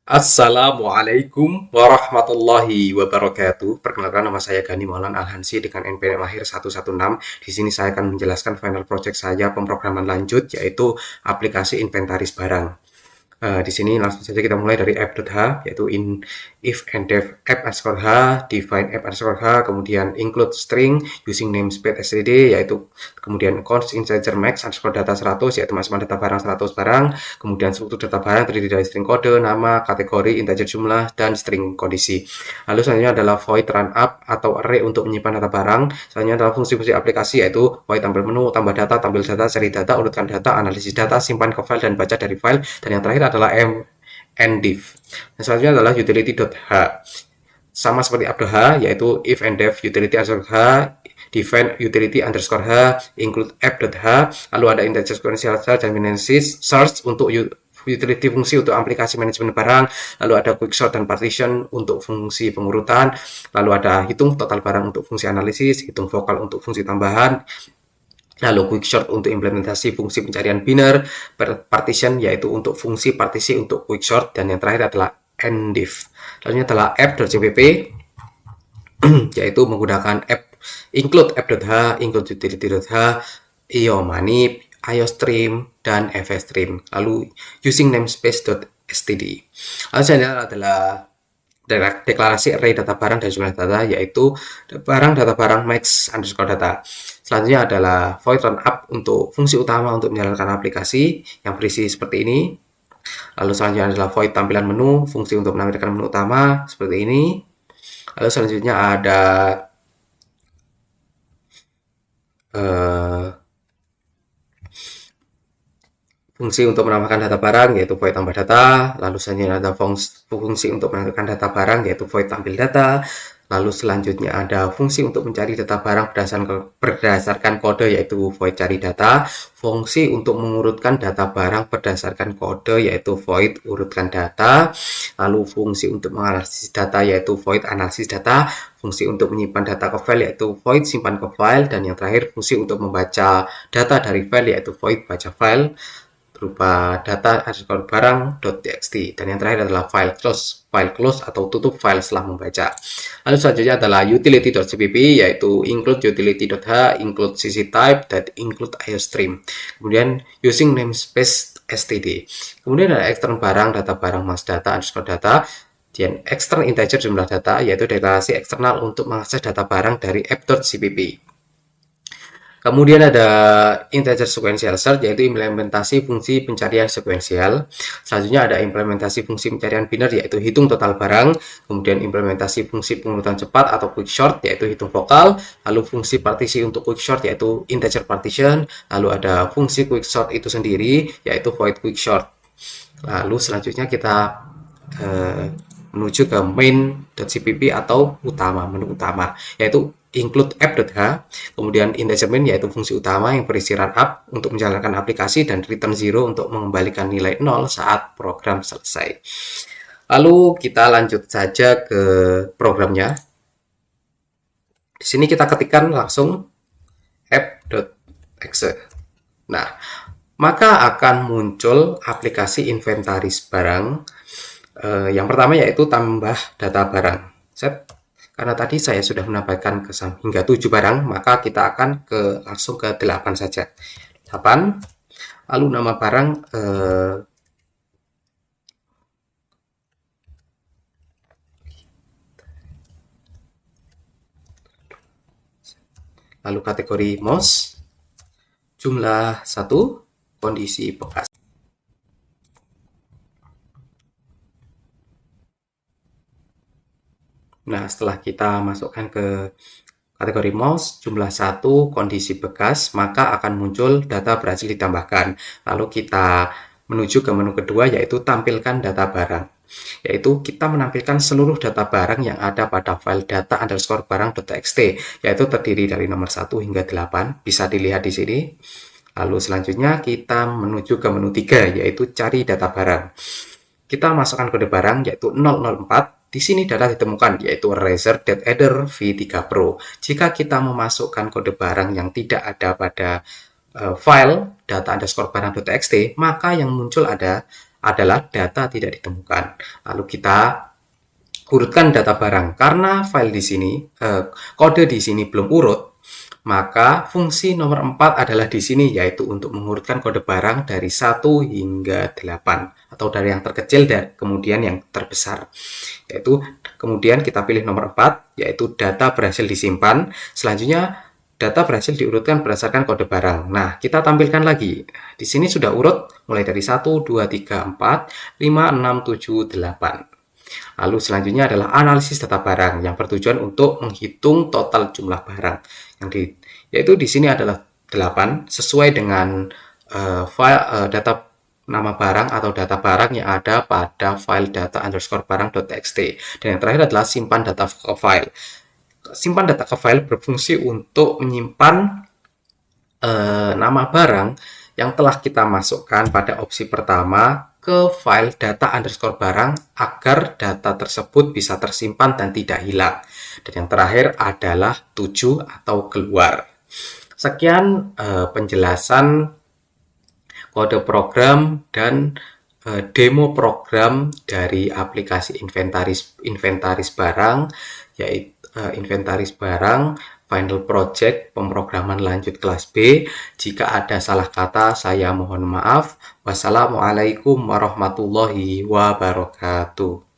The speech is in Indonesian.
Assalamualaikum warahmatullahi wabarakatuh. Perkenalkan, nama saya Gani Maulan Al-Hansi dengan NPM akhir 116. Di sini saya akan menjelaskan final project saya pemrograman lanjut, yaitu aplikasi inventaris barang. Di sini langsung saja kita mulai dari app.h, yaitu if and def app underscore h, define app underscore h, kemudian include string using namespace std, yaitu kemudian const integer max underscore data 100, yaitu masukkan data barang 100 barang, kemudian struktur data barang terdiri dari string kode, nama, kategori, integer jumlah, dan string kondisi. Lalu selanjutnya adalah void run up atau array untuk menyimpan data barang. Selanjutnya adalah fungsi-fungsi aplikasi, yaitu void tampil menu, tambah data, tampil data, cari data, urutkan data, analisis data, simpan ke file, dan baca dari file. Dan yang terakhir adalah mdiv. Dan selanjutnya adalah utility.h. Sama seperti app.h, yaitu if and def utility underscore h, define utility underscore h, include app.h, lalu ada integer sequential search dan analysis search untuk utility fungsi untuk aplikasi manajemen barang, lalu ada quicksort dan partition untuk fungsi pengurutan, lalu ada hitung total barang untuk fungsi analisis, hitung vokal untuk fungsi tambahan, lalu quicksort untuk implementasi fungsi pencarian biner, partition yaitu untuk fungsi partisi untuk quicksort, dan yang terakhir adalah mdiv. Lalu adalah app.cpp yaitu menggunakan app include app.h, include utility.h, iomanip, iostream, dan fstream. Lalu using namespace.std. Lalu selanjutnya adalah deklarasi array data barang dan jumlah data, yaitu data barang max underscore data. Selanjutnya adalah void run up untuk fungsi utama untuk menjalankan aplikasi yang berisi seperti ini. Lalu selanjutnya adalah void tampilan menu, fungsi untuk menampilkan menu utama seperti ini. Lalu selanjutnya ada fungsi untuk menambahkan data barang, yaitu void tambah data. Lalu selanjutnya ada fungsi untuk menampilkan data barang, yaitu void tampil data. Lalu selanjutnya ada fungsi untuk mencari data barang berdasarkan kode, yaitu void cari data. Fungsi untuk mengurutkan data barang berdasarkan kode, yaitu void urutkan data. Lalu fungsi untuk menganalisis data, yaitu void analisis data. Fungsi untuk menyimpan data ke file, yaitu void simpan ke file. Dan yang terakhir, fungsi untuk membaca data dari file, yaitu void baca file berupa data underscore barang.txt. Dan yang terakhir adalah file close atau tutup file setelah membaca. Lalu selanjutnya adalah utility.cpp, yaitu include utility.h, include cctype, dan include iostream. Kemudian using namespace std. Kemudian ada extern barang, data barang mass data underscore data, dan extern integer jumlah data, yaitu deklarasi eksternal untuk mengakses data barang dari app.cpp. Kemudian ada integer sequential search, yaitu implementasi fungsi pencarian sekuensial. Selanjutnya ada implementasi fungsi pencarian biner, yaitu hitung total barang. Kemudian implementasi fungsi pengurutan cepat atau quicksort, yaitu hitung vokal. Lalu fungsi partisi untuk quicksort, yaitu integer partition. Lalu ada fungsi quicksort itu sendiri, yaitu void quicksort. Lalu selanjutnya kita menuju ke main.cpp atau menu utama, yaitu include app.h, kemudian integer main yaitu fungsi utama yang berisi run up untuk menjalankan aplikasi, dan return 0 untuk mengembalikan nilai 0 saat program selesai. Lalu kita lanjut saja ke programnya. Di sini kita ketikkan langsung app.exe. Nah, maka akan muncul aplikasi inventaris barang. Yang pertama yaitu tambah data barang. Set. Karena tadi saya sudah menambahkan hingga 7 barang, maka kita akan langsung ke 8 saja. 8. Lalu nama barang lalu kategori mouse, jumlah 1, kondisi bekas. Nah, setelah kita masukkan ke kategori mouse, jumlah 1, kondisi bekas, maka akan muncul data berhasil ditambahkan. Lalu kita menuju ke menu kedua, yaitu tampilkan data barang. Yaitu kita menampilkan seluruh data barang yang ada pada file data underscore barang.txt, yaitu terdiri dari nomor 1 hingga 8, bisa dilihat di sini. Lalu selanjutnya kita menuju ke menu 3, yaitu cari data barang. Kita masukkan kode barang, yaitu 004. Di sini data ditemukan, yaitu Razer.Eder V3 Pro. Jika kita memasukkan kode barang yang tidak ada pada file data underscore barang.txt, maka yang muncul ada adalah data tidak ditemukan. Lalu kita urutkan data barang. Karena file di sini, kode di sini belum urut, maka fungsi nomor 4 adalah di sini, yaitu untuk mengurutkan kode barang dari 1 hingga 8, atau dari yang terkecil dan kemudian yang terbesar. Yaitu kemudian kita pilih nomor 4, yaitu data berhasil disimpan. Selanjutnya data berhasil diurutkan berdasarkan kode barang. Nah, kita tampilkan lagi. Di sini sudah urut mulai dari 1, 2, 3, 4, 5, 6, 7, 8. Lalu selanjutnya adalah analisis data barang yang bertujuan untuk menghitung total jumlah barang yaitu di sini adalah 8 sesuai dengan file data nama barang atau data barang yang ada pada file data_barang.txt. Dan yang terakhir adalah simpan data ke file. Simpan data ke file berfungsi untuk menyimpan nama barang yang telah kita masukkan pada opsi pertama ke file data_barang agar data tersebut bisa tersimpan dan tidak hilang. Dan yang terakhir adalah tuju atau keluar. Sekian penjelasan kode program dan demo program dari aplikasi inventaris barang, yaitu inventaris barang Final Project pemrograman lanjut kelas B. Jika ada salah kata, saya mohon maaf. Wassalamualaikum warahmatullahi wabarakatuh.